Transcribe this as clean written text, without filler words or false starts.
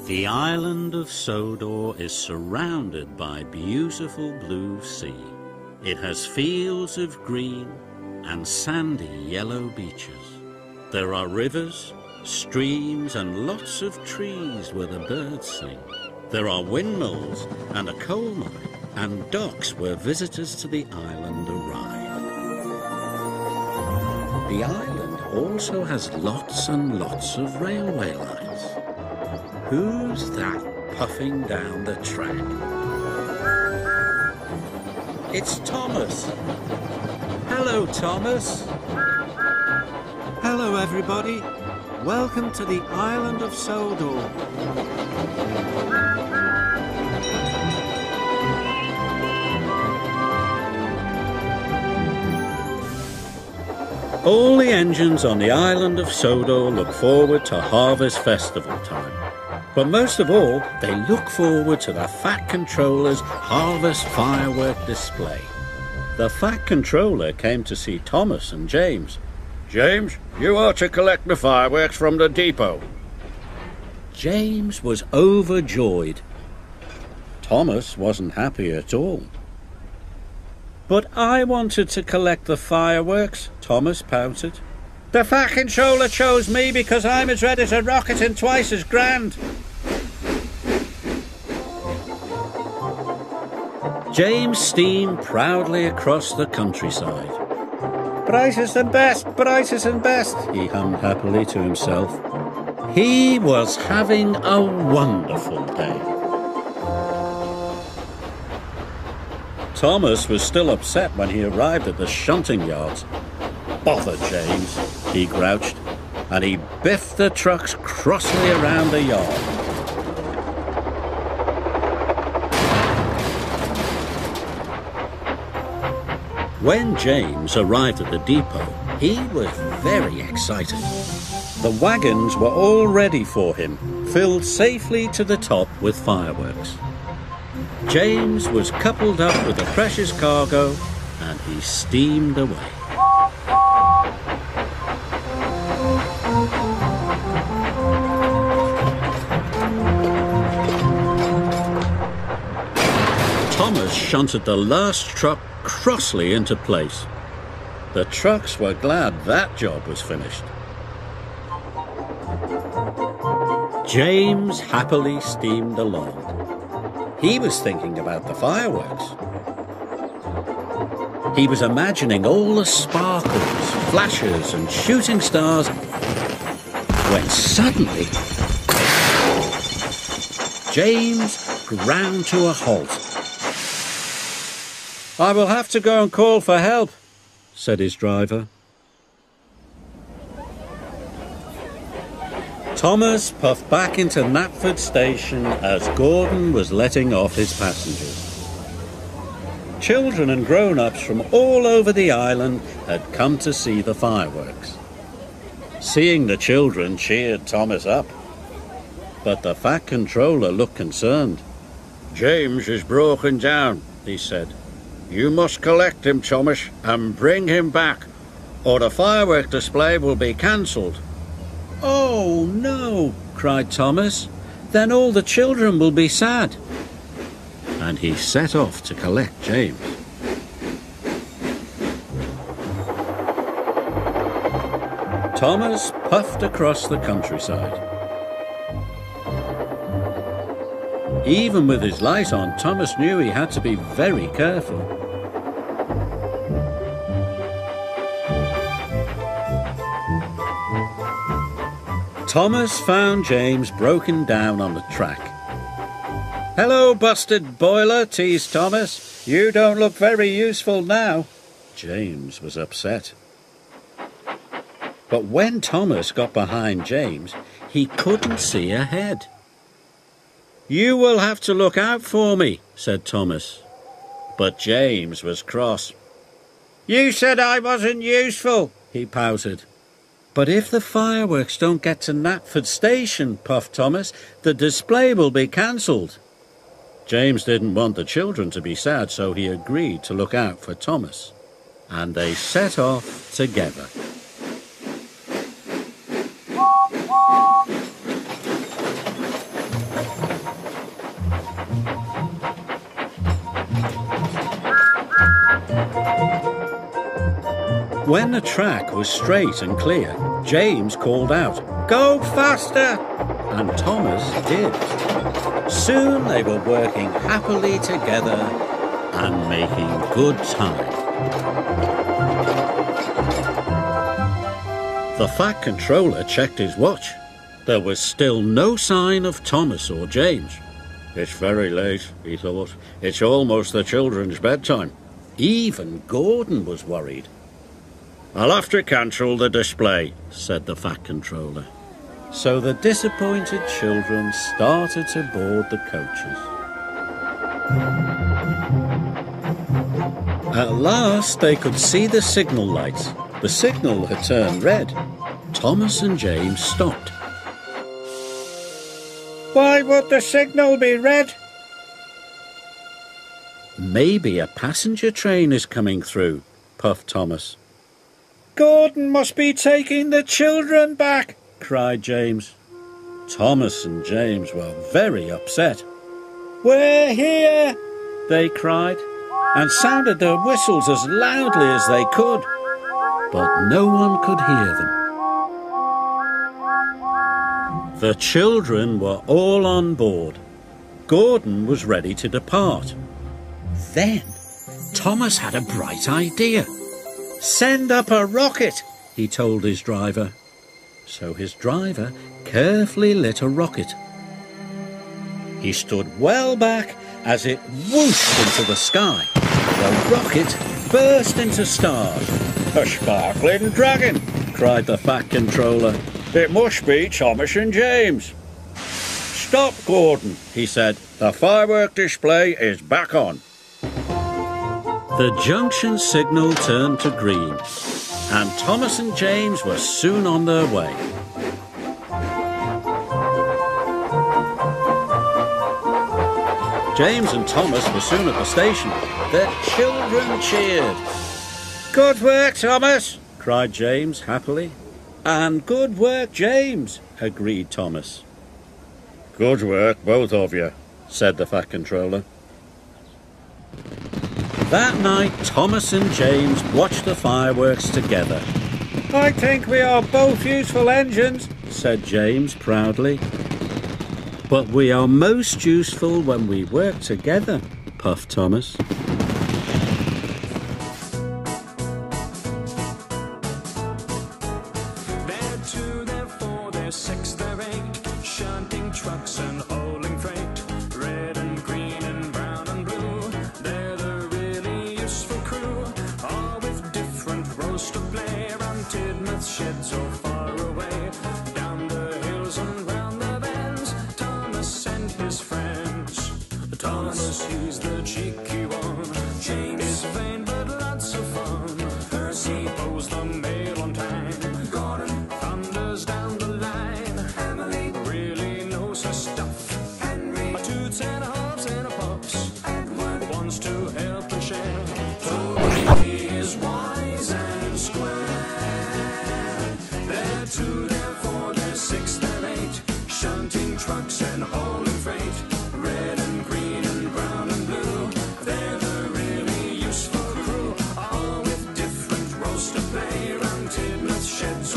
The island of Sodor is surrounded by beautiful blue sea. It has fields of green and sandy yellow beaches. There are rivers, streams and lots of trees where the birds sing. There are windmills and a coal mine and docks where visitors to the island arrive. The island also has lots and lots of railway lines. Who's that puffing down the track? It's Thomas. Hello, Thomas. Hello, everybody. Welcome to the island of Sodor. All the engines on the island of Sodor look forward to Harvest Festival time. But most of all, they look forward to the Fat Controller's Harvest Firework display. The Fat Controller came to see Thomas and James. James, you are to collect the fireworks from the depot. James was overjoyed. Thomas wasn't happy at all. But I wanted to collect the fireworks, Thomas pouted. The Fat Controller chose me because I'm as red as a rocket and twice as grand. James steamed proudly across the countryside. Brightest and best, brightest and best, he hummed happily to himself. He was having a wonderful day. Thomas was still upset when he arrived at the shunting yards. Bother James, he grouched, and he biffed the trucks crossly around the yard. When James arrived at the depot, he was very excited. The wagons were all ready for him, filled safely to the top with fireworks. James was coupled up with the precious cargo, and he steamed away. Thomas shunted the last truck crossly into place. The trucks were glad that job was finished. James happily steamed along. He was thinking about the fireworks. He was imagining all the sparkles, flashes and shooting stars when suddenly James ground to a halt. I will have to go and call for help, said his driver. Thomas puffed back into Knapford Station as Gordon was letting off his passengers. Children and grown-ups from all over the island had come to see the fireworks. Seeing the children cheered Thomas up. But the Fat Controller looked concerned. James is broken down, he said. You must collect him, Thomas, and bring him back, or the firework display will be cancelled. Oh, no, cried Thomas. Then all the children will be sad. And he set off to collect James. Thomas puffed across the countryside. Even with his light on, Thomas knew he had to be very careful. Thomas found James broken down on the track. Hello, busted boiler, teased Thomas. You don't look very useful now. James was upset. But when Thomas got behind James, he couldn't see ahead. You will have to look out for me, said Thomas. But James was cross. You said I wasn't useful, he pouted. But if the fireworks don't get to Knapford Station, puffed Thomas, the display will be cancelled. James didn't want the children to be sad, so he agreed to look out for Thomas. And they set off together. When the track was straight and clear, James called out, "Go faster!" And Thomas did. Soon they were working happily together and making good time. The Fat Controller checked his watch. There was still no sign of Thomas or James. "It's very late," he thought. "It's almost the children's bedtime." Even Gordon was worried. "I'll have to cancel the display," said the Fat Controller. So the disappointed children started to board the coaches. At last they could see the signal lights. The signal had turned red. Thomas and James stopped. Why would the signal be red? "Maybe a passenger train is coming through," puffed Thomas. Gordon must be taking the children back, cried James. Thomas and James were very upset. "We're here," they cried, and sounded their whistles as loudly as they could. But no one could hear them. The children were all on board. Gordon was ready to depart. Then Thomas had a bright idea. "Send up a rocket," he told his driver. So his driver carefully lit a rocket. He stood well back as it whooshed into the sky. The rocket burst into stars. "A sparkling dragon," cried the Fat Controller. "It must be Thomas and James." "Stop, Gordon," he said. "The firework display is back on." The junction signal turned to green, and Thomas and James were soon on their way. James and Thomas were soon at the station. The children cheered. "Good work, Thomas," cried James happily. "And good work, James," agreed Thomas. "Good work, both of you," said the Fat Controller. That night, Thomas and James watched the fireworks together. "I think we are both useful engines," said James proudly. "But we are most useful when we work together," puffed Thomas. They're 2, they're 4, they're 6, they're 8, shunting trucks and hauling freight. Red and green and brown and blue, they're the really useful crew. All with different roles to play, around Tidmouth sheds so far away. Down the hills and round the bends, Thomas and his friends. Thomas, he's the cheeky one. James is vain but lots of fun. Percy pulls the mail on time. Gordon thunders down the line. Emily really knows her stuff. Henry toots and hops and puffs. Edward wants to help and share. Toby is wise and square. They're 2, they're 4, they're 6, they're 8, shunting trucks and hauling freight. Red and green and brown and blue, they're the really useful crew. All with different roles to play, round Tidmouth sheds.